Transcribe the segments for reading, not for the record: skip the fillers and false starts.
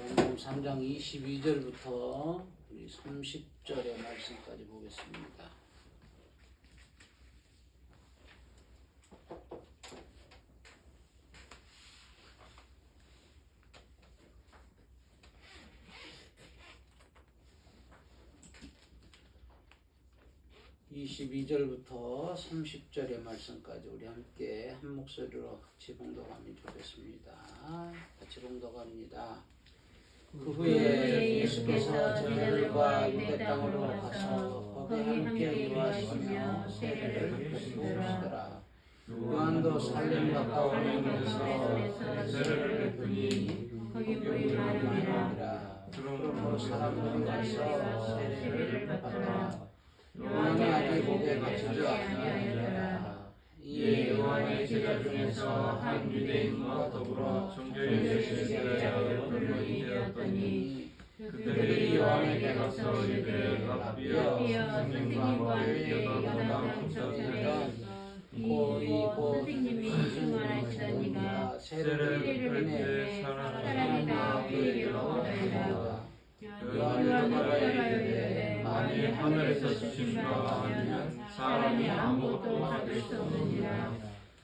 요한복음 3장 22절부터 30절의 말씀까지 보겠습니다. (22절부터) (30절의) 말씀까지 우리 함께 한 목소리로 같이 봉독하면 좋겠습니다. 같이 봉독합니다. 그 후에 예수께서 제자들과 유대 땅으로 가서 거기 함께 유하시며 세례를 베푸시더라. 요한도 살림 가까운 곳에서 세례를 베푸니 거기 모임이 많으니라. 그러므로 사람들이 와서 세례를 받더라. 요한이 아직 목에 갇히지 아니하였더라. 이에 요한의 제자 중에서 한 유대인과 더불어 종교의 시대에 변론이 되었더니 그들이 요한에게 가서 이르되 라비여 선생님과 함께 여당 붙잡으면 곧 선생님이 세례를 베풀 때 사람이 다 그에게로 오리라. 요한이 말하되 만일 하늘에서 주신 바가 아니면 사람이 아무것도 받을 수 없느니라.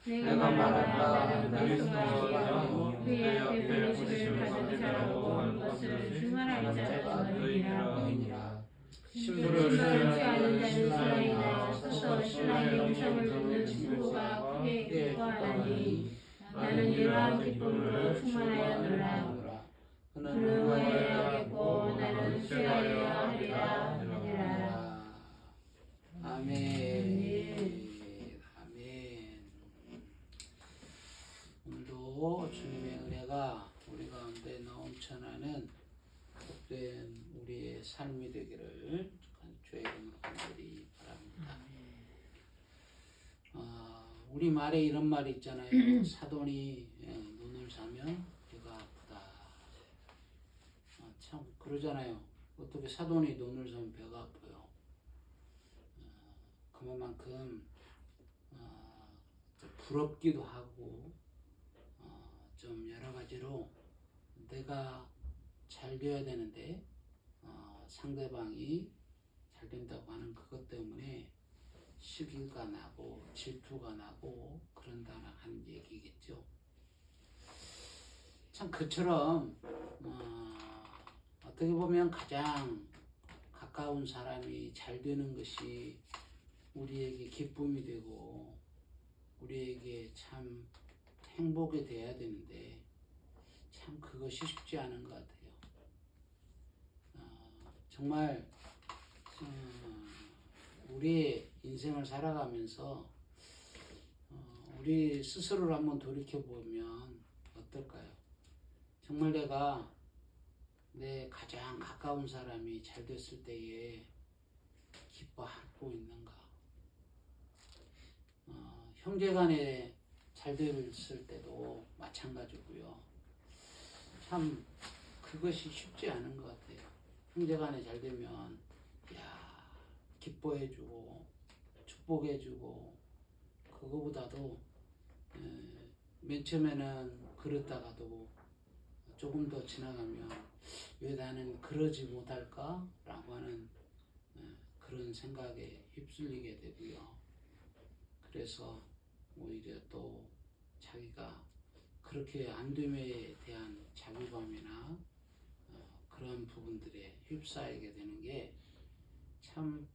내가 말한다. 그리스도가 그의 앞에 보내심을 받으라고 하는 것을 주말할 자가 너희니라. 신부를 수용하지 않는 자는 신랑이나 서서 신랑의 음성을 듣는 친구가 크게 기뻐하니 나는 이러한 기쁨으로 충만하였노라. 그는 응원해야 하겠고 나는 수여하여야 하리라 하니라. 아멘. 아멘. 오늘도 주님의 은혜가 우리 가운데 넘쳐나는 복된 우리의 삶이 되기를 주의 이름으로 간절히 바랍니다. 우리 말에 이런 말이 있잖아요. 사돈이 눈을 사면 배가 아프다. 참 그러잖아요. 어떻게 사돈이 눈을 사면 배가 아파요. 그만큼 부럽기도 하고 좀 여러 가지로 내가 잘 되어야 되는데 상대방이 잘 된다고 하는 그것 때문에 시기가 나고 질투가 나고 그런다는 한 얘기겠죠. 참 그처럼 어떻게 보면 가장 가까운 사람이 잘 되는 것이 우리에게 기쁨이 되고 우리에게 참 행복이 돼야 되는데 참 그것이 쉽지 않은 것 같아요. 정말 우리의 인생을 살아가면서 우리 스스로를 한번 돌이켜보면 어떨까요? 정말 내가 내 가장 가까운 사람이 잘 됐을 때에 기뻐하고 있는가? 형제간에 잘 됐을 때도 마찬가지고요. 참 그것이 쉽지 않은 것 같아요. 형제간에 잘 되면 기뻐해주고 축복해주고 그거보다도 맨 처음에는 그랬다가도 조금 더 지나가면 왜 나는 그러지 못할까? 라고 하는 그런 생각에 휩쓸리게 되고요. 그래서 오히려 또 자기가 그렇게 안 됨에 대한 자괴감이나 그런 부분들에 휩싸이게 되는 게 참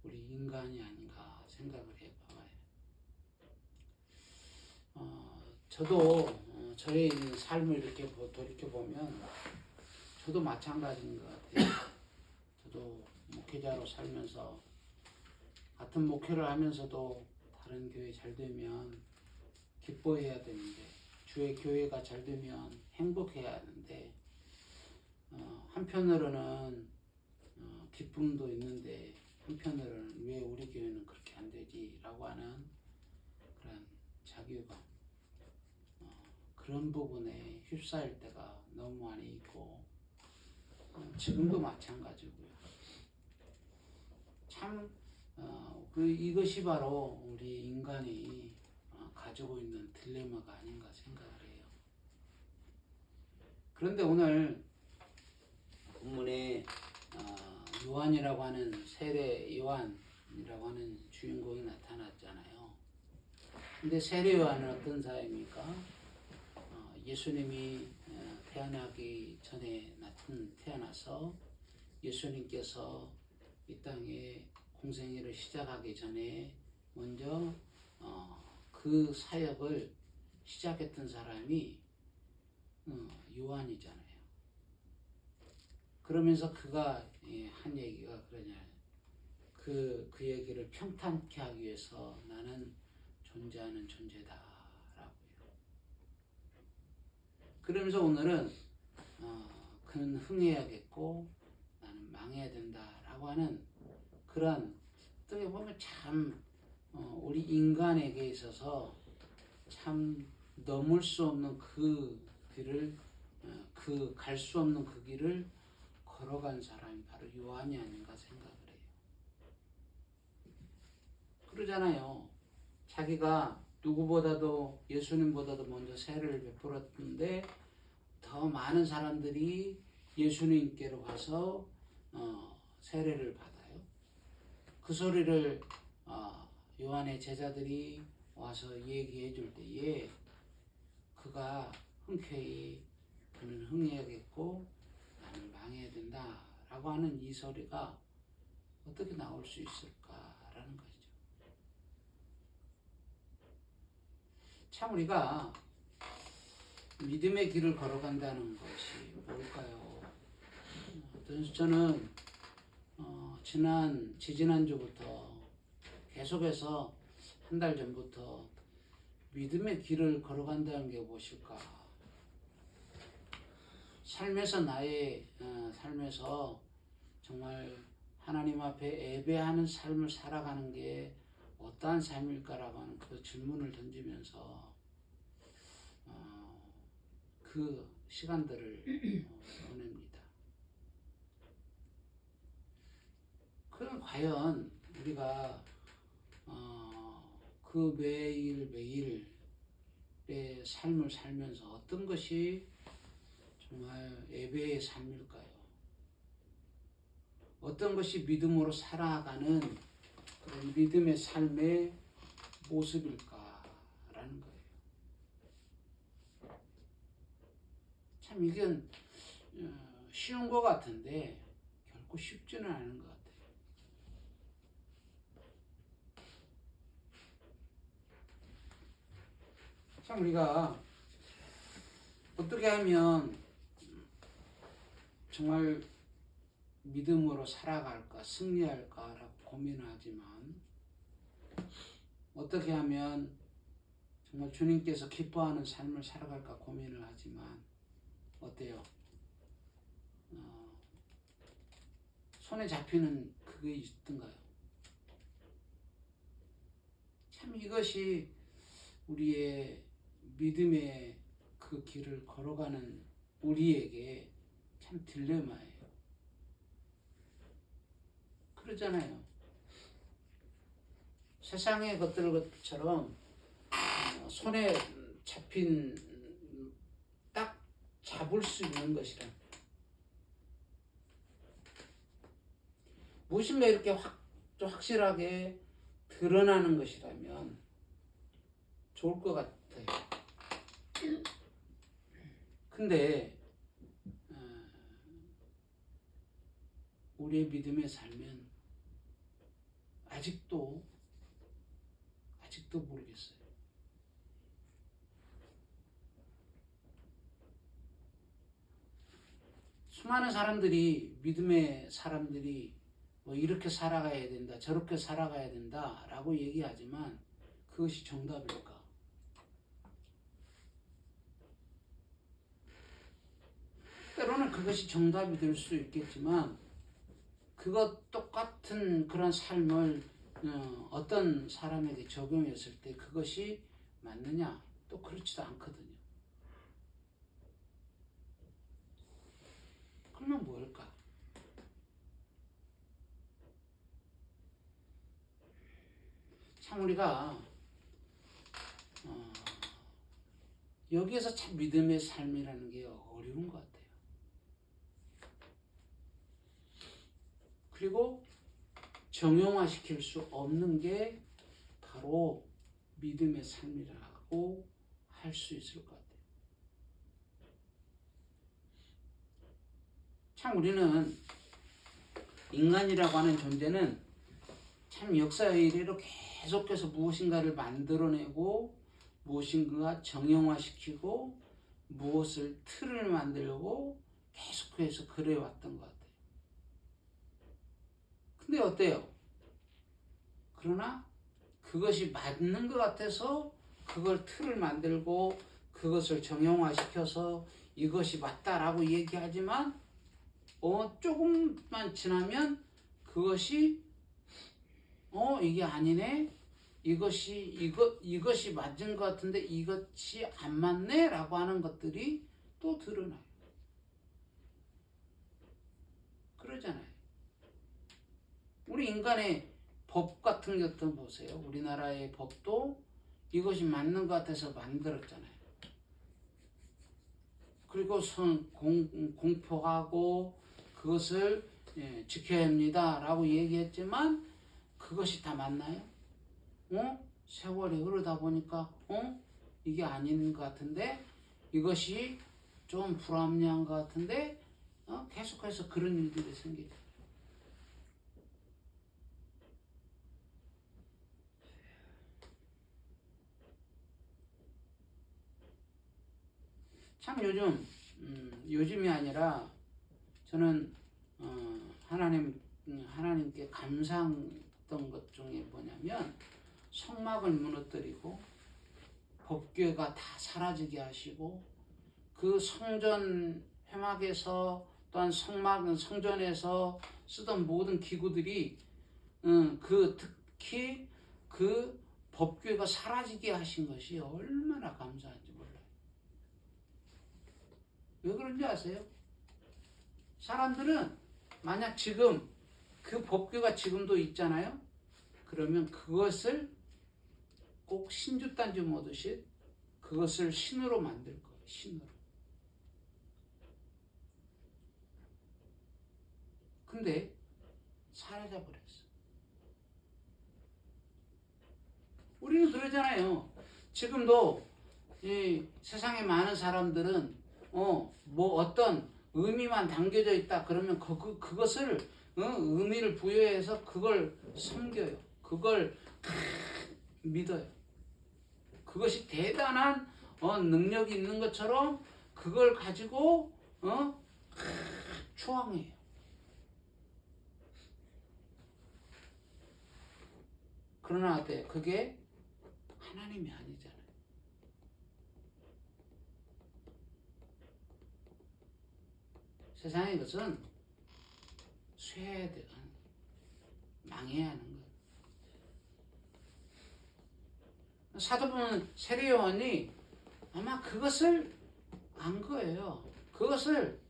우리 인간이 아닌가 생각을 해봐요. 저도 저의 삶을 이렇게 돌이켜보면 저도 마찬가지인 것 같아요. 저도 목회자로 살면서 같은 목회를 하면서도 다른 교회 잘 되면 기뻐해야 되는데 주의 교회가 잘 되면 행복해야 하는데 한편으로는 기쁨도 있는데 한편으로는 왜 우리 교회는 그렇게 안 되지? 라고 하는 그런 자괴감 그런 부분에 휩싸일 때가 너무 많이 있고 지금도 마찬가지고요. 참 이것이 바로 우리 인간이 가지고 있는 딜레마가 아닌가 생각을 해요. 그런데 오늘 본문에 요한이라고 하는 세례 요한이라고 하는 주인공이 나타났잖아요. 근데 세례 요한은 어떤 사람입니까? 예수님이 태어나기 전에 태어나서 예수님께서 이 땅에 공생애를 시작하기 전에 먼저 그 사역을 시작했던 사람이 요한이잖아요. 그러면서 그가 한 얘기가 그러냐, 그 얘기를 평탄케 하기 위해서 나는 존재하는 존재다라고요. 그러면서 오늘은 그는 흥해야겠고 나는 망해야 된다라고 하는 그런, 어떻게 보면 참 우리 인간에게 있어서 참 넘을 수 없는 그 길을, 그 갈 수 없는 그 길을 걸어간 사람이 바로 요한이 아닌가 생각을 해요. 그러잖아요. 자기가 누구보다도 예수님보다도 먼저 세례를 베풀었는데 더 많은 사람들이 예수님께로 가서 세례를 받아요. 그 소리를 요한의 제자들이 와서 얘기해 줄 때에 그가 흔쾌히 그는 흥해야겠고 나는 망해야 된다 라고 하는 이 소리가 어떻게 나올 수 있을까라는 것이죠. 참 우리가 믿음의 길을 걸어간다는 것이 뭘까요? 저는 지지난주부터 계속해서 한 달 전부터 믿음의 길을 걸어간다는 게 무엇일까? 삶에서 나의 삶에서 정말 하나님 앞에 예배하는 삶을 살아가는 게 어떠한 삶일까라고 하는 그 질문을 던지면서 그 시간들을 보냅니다. 그럼 과연 우리가 그 매일매일의 삶을 살면서 어떤 것이 정말 예배의 삶일까요? 어떤 것이 믿음으로 살아가는 그런 믿음의 삶의 모습일까라는 거예요. 참 이건 쉬운 것 같은데 결코 쉽지는 않은 것 같아요. 참 우리가 어떻게 하면 정말 믿음으로 살아갈까, 승리할까라고 고민을 하지만, 어떻게 하면 정말 주님께서 기뻐하는 삶을 살아갈까 고민을 하지만, 어때요? 손에 잡히는 그게 있던가요? 참 이것이 우리의 믿음의 그 길을 걸어가는 우리에게 참 딜레마예요. 그러잖아요. 세상의 것들처럼 손에 잡힌 딱 잡을 수 있는 것이란, 무엇인가 이렇게 확실하게 드러나는 것이라면 좋을 것 같아요. 근데 우리의 믿음의 삶은 아직도 모르겠어요. 수많은 사람들이, 믿음의 사람들이 뭐 이렇게 살아가야 된다, 저렇게 살아가야 된다 라고 얘기하지만 그것이 정답일까? 때로는 그것이 정답이 될 수 있겠지만 그것 똑같은 그런 삶을 어떤 사람에게 적용했을 때 그것이 맞느냐? 또 그렇지도 않거든요. 그러면 뭘까? 참 우리가 여기에서 참 믿음의 삶이라는 게 어려운 것 같아요. 그리고 정형화시킬 수 없는 게 바로 믿음의 삶이라고 할 수 있을 것 같아요. 참 우리는 인간이라고 하는 존재는 참 역사의 이래로 계속해서 무엇인가를 만들어내고 무엇인가 정형화시키고 무엇을 틀을 만들고 계속해서 그래왔던 것 같아요. 근데 어때요? 그러나 그것이 맞는 것 같아서 그걸 틀을 만들고 그것을 정형화시켜서 이것이 맞다라고 얘기하지만 조금만 지나면 그것이 이게 아니네, 이것이 맞은 것 같은데 이것이 안 맞네라고 하는 것들이 또 드러나요. 그러잖아요. 우리 인간의 법 같은 것도 보세요. 우리나라의 법도 이것이 맞는 것 같아서 만들었잖아요. 그리고 공표하고 그것을 지켜야 합니다 라고 얘기했지만 그것이 다 맞나요? 세월이 흐르다 보니까 이게 아닌 것 같은데 이것이 좀 불합리한 것 같은데 계속해서 그런 일들이 생기죠. 참 요즘이 아니라 저는 하나님께 감사했던 것 중에 뭐냐면 성막을 무너뜨리고 법궤가 다 사라지게 하시고 그 성전 회막에서 또한 성전에서 쓰던 모든 기구들이 특히 그 법궤가 사라지게 하신 것이 얼마나 감사한지 몰라요. 왜 그런지 아세요? 사람들은 만약 지금 그 법궤가 지금도 있잖아요. 그러면 그것을 꼭 신주단지 모듯이 그것을 신으로 만들 거예요. 신으로. 근데 사라져 버렸어. 우리는 그러잖아요. 지금도 이 세상에 많은 사람들은 뭐 어떤 의미만 담겨져 있다 그러면 그것을 의미를 부여해서 그걸 섬겨요. 그걸 믿어요. 그것이 대단한 능력이 있는 것처럼 그걸 가지고 추앙해요. 그러나 그게 하나님이 아니잖아요. 세상의 것은 쇠해야 돼. 망해야 하는 거예요. 사도분 세례요한이 아마 그것을 안 거예요. 그것을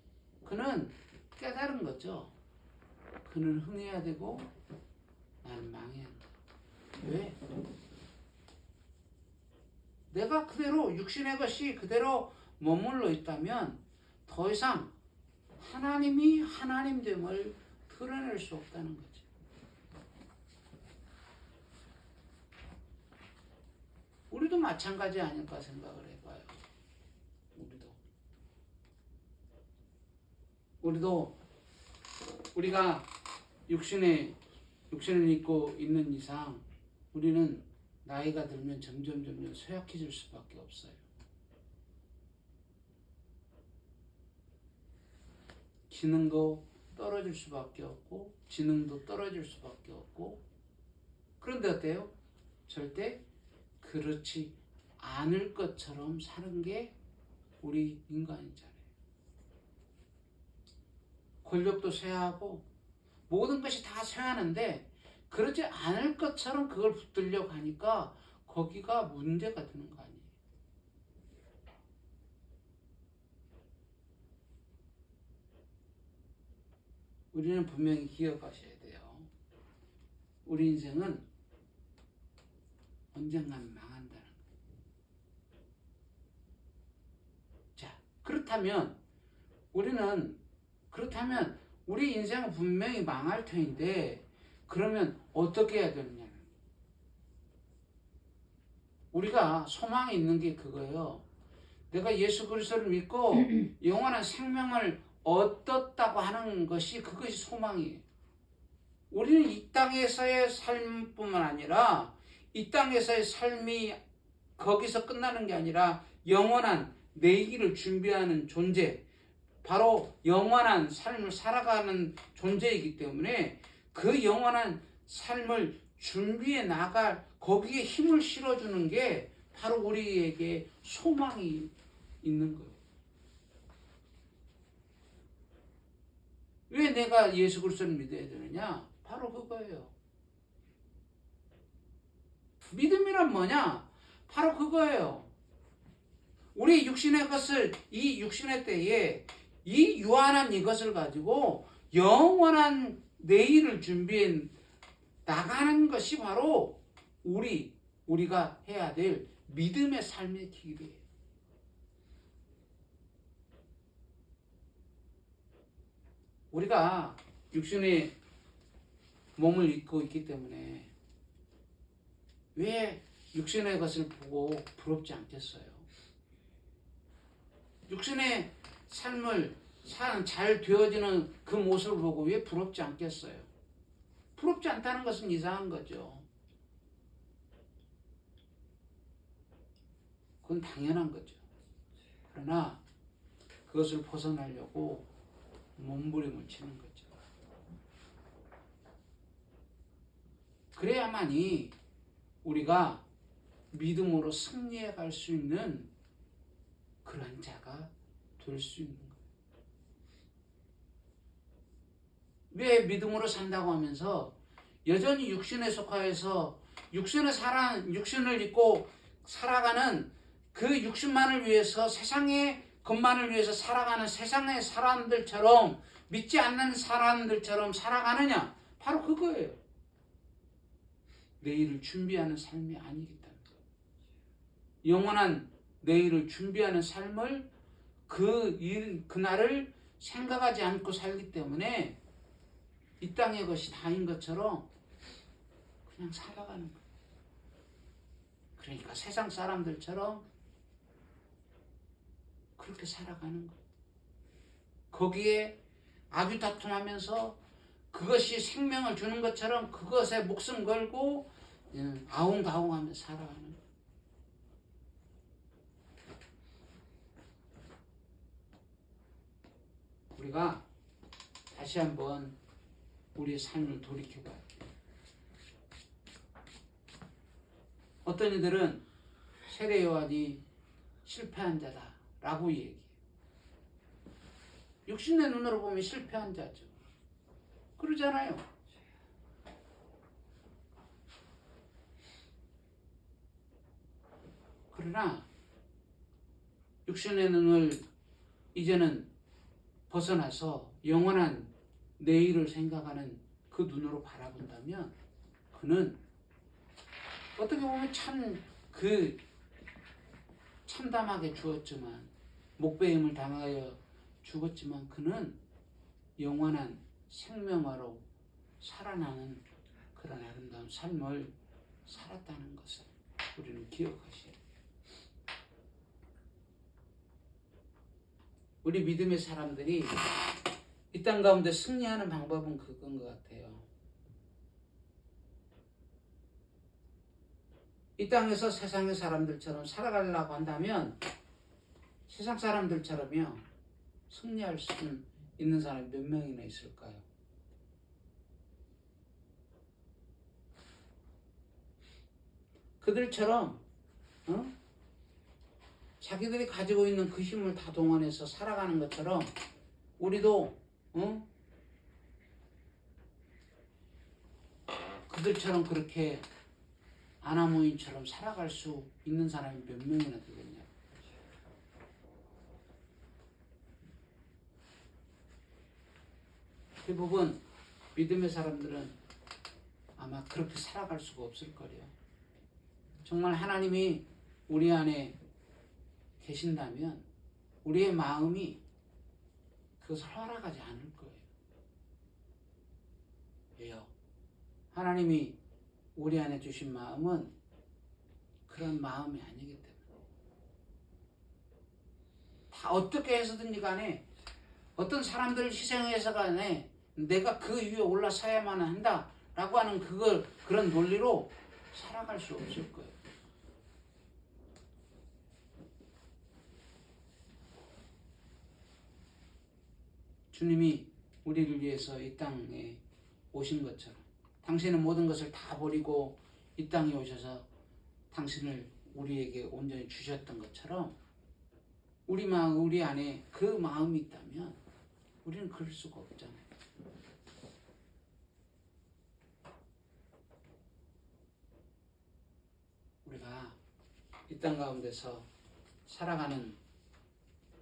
그는 깨달은 거죠. 그는 흥해야 되고 나는 망해야 한다. 왜? 내가 그대로 육신의 것이 그대로 머물러 있다면 더 이상 하나님이 하나님됨을 드러낼 수 없다는 거지. 우리도 마찬가지 아닐까 생각을 해봐요. 우리가 육신을 입고 있는 이상 우리는 나이가 들면 점점 쇠약해질 수밖에 없어요. 기능도 떨어질 수밖에 없고 지능도 떨어질 수밖에 없고 그런데 어때요? 절대 그렇지 않을 것처럼 사는 게 우리 인간이잖아요. 권력도 쇠하고 모든 것이 다 쇠하는데 그러지 않을 것처럼 그걸 붙들려고 하니까 거기가 문제가 되는 거 아니에요. 우리는 분명히 기억하셔야 돼요. 우리 인생은 언젠가는 망한다는 거예요. 자, 그렇다면 우리 인생은 분명히 망할 터인데 그러면 어떻게 해야 되느냐? 우리가 소망이 있는 게 그거예요. 내가 예수 그리스도를 믿고 영원한 생명을 얻었다고 하는 것이 그것이 소망이에요. 우리는 이 땅에서의 삶뿐만 아니라 이 땅에서의 삶이 거기서 끝나는 게 아니라 영원한 내일을 준비하는 존재, 바로 영원한 삶을 살아가는 존재이기 때문에 그 영원한 삶을 준비해 나갈 거기에 힘을 실어주는 게 바로 우리에게 소망이 있는 거예요. 왜 내가 예수 그리스도를 믿어야 되느냐? 바로 그거예요. 믿음이란 뭐냐? 바로 그거예요. 우리 육신의 것을 이 육신의 때에 이 유한한 이것을 가지고 영원한 내일을 준비해 나가는 것이 바로 우리가 해야 될 믿음의 삶의 길이에요. 우리가 육신의 몸을 입고 있기 때문에 왜 육신의 것을 보고 부럽지 않겠어요? 육신의 삶을 사는 잘 되어지는 그 모습을 보고 왜 부럽지 않겠어요? 부럽지 않다는 것은 이상한 거죠. 그건 당연한 거죠. 그러나 그것을 벗어나려고 몸부림을 치는 거죠. 그래야만이 우리가 믿음으로 승리해 갈 수 있는 그런 자가 될 수 있는 거예요. 왜 믿음으로 산다고 하면서 여전히 육신에 속하여서 육신을 입고 살아가는 그 육신만을 위해서 세상의 것만을 위해서 살아가는 세상의 사람들처럼 믿지 않는 사람들처럼 살아가느냐? 바로 그거예요. 내일을 준비하는 삶이 아니기 때문에. 영원한 내일을 준비하는 삶을 그날을 생각하지 않고 살기 때문에 이 땅의 것이 다인 것처럼 그냥 살아가는 거예요. 그러니까 세상 사람들처럼 그렇게 살아가는 거예요. 거기에 아귀다툼하면서 그것이 생명을 주는 것처럼 그것에 목숨 걸고 아웅다웅하며 살아가는 거예요. 우리가 다시 한번 우리의 삶을 돌이켜봐야 돼요. 어떤 이들은 세례 요한이 실패한 자다라고 얘기해요. 육신의 눈으로 보면 실패한 자죠. 그러잖아요. 그러나 육신의 눈을 이제는 벗어나서 영원한 내일을 생각하는 그 눈으로 바라본다면 그는 어떻게 보면 참담하게 죽었지만 목배임을 당하여 죽었지만 그는 영원한 생명으로 살아나는 그런 아름다운 삶을 살았다는 것을 우리는 기억하셔야 돼요. 우리 믿음의 사람들이 이 땅 가운데 승리하는 방법은 그건 것 같아요. 이 땅에서 세상의 사람들처럼 살아가려고 한다면 세상 사람들처럼요 승리할 수 있는 사람이 몇 명이나 있을까요? 그들처럼 자기들이 가지고 있는 그 힘을 다 동원해서 살아가는 것처럼 우리도 그들처럼 그렇게 아나무인처럼 살아갈 수 있는 사람이 몇 명이나 되겠냐. 대부분 믿음의 사람들은 아마 그렇게 살아갈 수가 없을 거예요. 정말 하나님이 우리 안에 계신다면 우리의 마음이 그것을 허락하지 않을 거예요. 왜요? 하나님이 우리 안에 주신 마음은 그런 마음이 아니기 때문에. 다 어떻게 해서든지 간에 어떤 사람들을 희생해서 간에 내가 그 위에 올라서야만 한다라고 하는 그런 논리로 살아갈 수 없을 거예요. 주님이 우리를 위해서 이 땅에 오신 것처럼 당신은 모든 것을 다 버리고 이 땅에 오셔서 당신을 우리에게 온전히 주셨던 것처럼 우리 안에 그 마음이 있다면 우리는 그럴 수가 없잖아요. 우리가 이 땅 가운데서 살아가는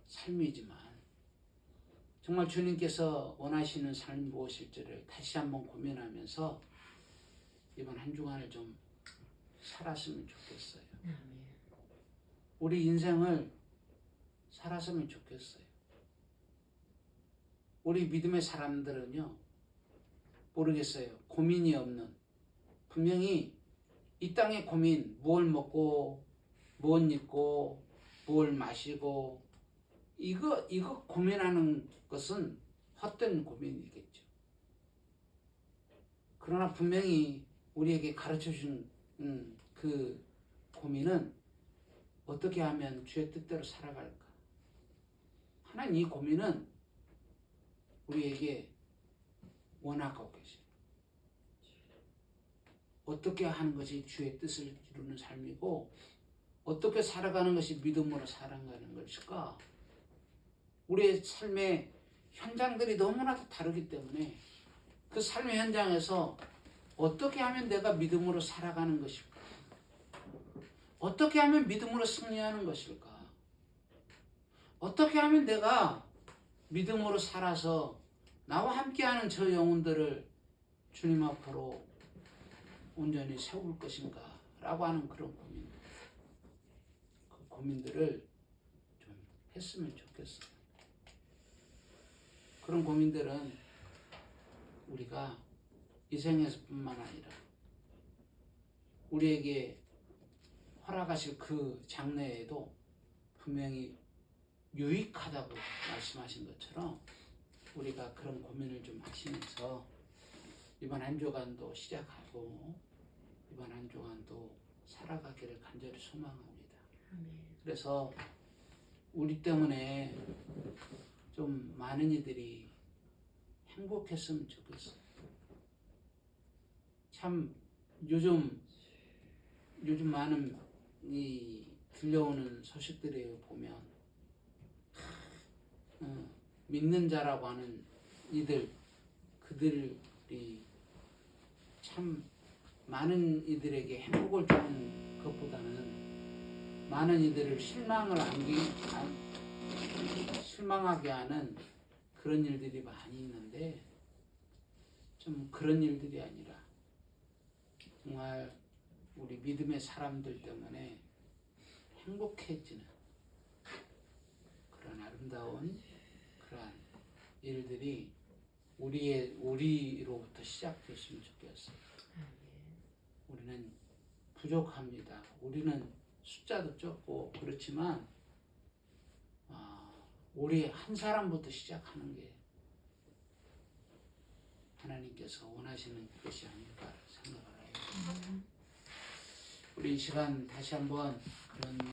삶이지만 정말 주님께서 원하시는 삶이 무엇일지를 다시 한번 고민하면서 이번 한 주간을 좀 살았으면 좋겠어요. 우리 인생을 살았으면 좋겠어요. 우리 믿음의 사람들은요, 모르겠어요. 고민이 없는, 분명히 이 땅의 고민, 무엇 먹고, 무엇 입고, 무엇 마시고, 이거 고민하는 것은 헛된 고민이겠죠. 그러나 분명히 우리에게 가르쳐 준 그 고민은 어떻게 하면 주의 뜻대로 살아갈까? 하나님 이 고민은 우리에게 원하고 계세요. 어떻게 하는 것이 주의 뜻을 이루는 삶이고 어떻게 살아가는 것이 믿음으로 살아가는 것일까? 우리의 삶의 현장들이 너무나도 다르기 때문에 그 삶의 현장에서 어떻게 하면 내가 믿음으로 살아가는 것일까? 어떻게 하면 믿음으로 승리하는 것일까? 어떻게 하면 내가 믿음으로 살아서 나와 함께하는 저 영혼들을 주님 앞으로 온전히 세울 것인가? 라고 하는 그런 고민들. 그 고민들을 좀 했으면 좋겠어요. 그런 고민들은 우리가 이 생에서뿐만 아니라 우리에게 허락하실 그 장래에도 분명히 유익하다고 말씀하신 것처럼 우리가 그런 고민을 좀 하시면서 이번 한 주간도 시작하고 이번 한 주간도 살아가기를 간절히 소망합니다. 그래서 우리 때문에 좀 많은 이들이 행복했으면 좋겠어요. 참 요즘 많은 이 들려오는 소식들에 보면 믿는 자라고 하는 그들이 참 많은 이들에게 행복을 주는 것보다는 많은 이들을 실망하게 하는 그런 일들이 많이 있는데 좀 그런 일들이 아니라 정말 우리 믿음의 사람들 때문에 행복해지는 그런 아름다운 그러한 일들이 우리로부터 시작됐으면 좋겠어요. 우리는 부족합니다. 우리는 숫자도 적고 그렇지만 우리 한 사람부터 시작하는 게 하나님께서 원하시는 것이 아닐까 생각을 해요. 우리 이 시간 다시 한번 그런